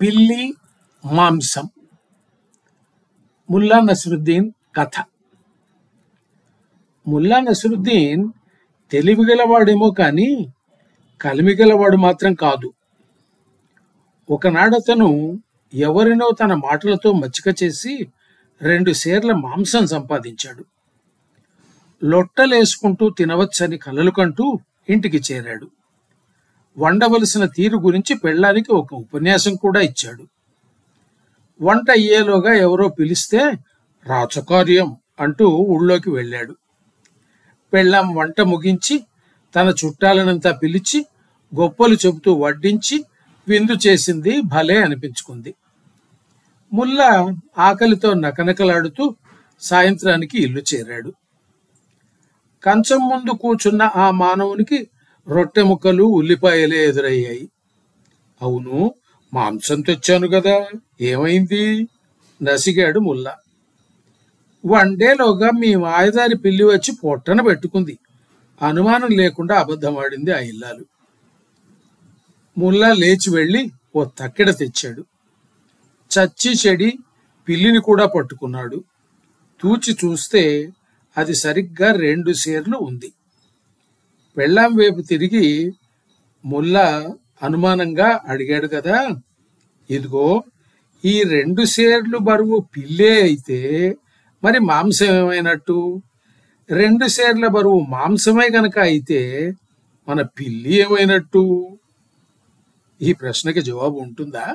పిల్లి మాంసం. ముల్లా నసరుద్దీన్ కథ. ముల్లా నసరుద్దీన్ తెలివిగలవాడేమో కానీ కలిమిగలవాడు మాత్రం కాదు. ఒకనాడతను ఎవరినో తన మాటలతో మచ్చిక చేసి 2 సేర్ల మాంసం సంపాదించాడు. లొట్టలేసుకుంటూ తినవచ్చని కలలు కంటూ ఇంటికి చేరాడు. వండవలసిన తీరు గురించి పెళ్ళానికి ఒక ఉపన్యాసం కూడా ఇచ్చాడు. వంట అయ్యేలోగా ఎవరో పిలిస్తే రాచకార్యం అంటూ ఊళ్ళోకి వెళ్ళాడు. పెళ్ళాం వంట ముగించి తన చుట్టాలనంతా పిలిచి గొప్పలు చెబుతూ వడ్డించి విందు చేసింది భలే అనిపించుకుంది. ముల్లా ఆకలితో నకనకలాడుతూ సాయంత్రానికి ఇల్లు చేరాడు. కంచం ముందు కూర్చున్న ఆ మానవునికి రొట్టె ముక్కలు ఉల్లిపాయలే ఎదురయ్యాయి. అవును, మాంసం తెచ్చాను కదా, ఏమైంది? నసిగాడు ముల్లా. వండేలోగా మీ వాయిదారి పిల్లి వచ్చి పొట్టన పెట్టుకుంది. అనుమానం లేకుండా అబద్ధమాడింది ఆ ఇల్లాలు. ముల్లా లేచి వెళ్లి ఓ తక్కెడ తెచ్చాడు. చచ్చి చెడి పిల్లిని కూడా పట్టుకున్నాడు. తూచి చూస్తే అది సరిగ్గా 2 సేర్లు ఉంది. పెళ్ళాం వైపు తిరిగి ముల్లా అనుమానంగా అడిగాడు కదా, ఇదిగో ఈ 2 సేర్లు బరువు పిల్లే అయితే మరి మాంసం ఏమైనట్టు? 2 సేర్ల బరువు మాంసమే గనక అయితే మన పిల్లి ఏమైనట్టు? ఈ ప్రశ్నకి జవాబు ఉంటుందా?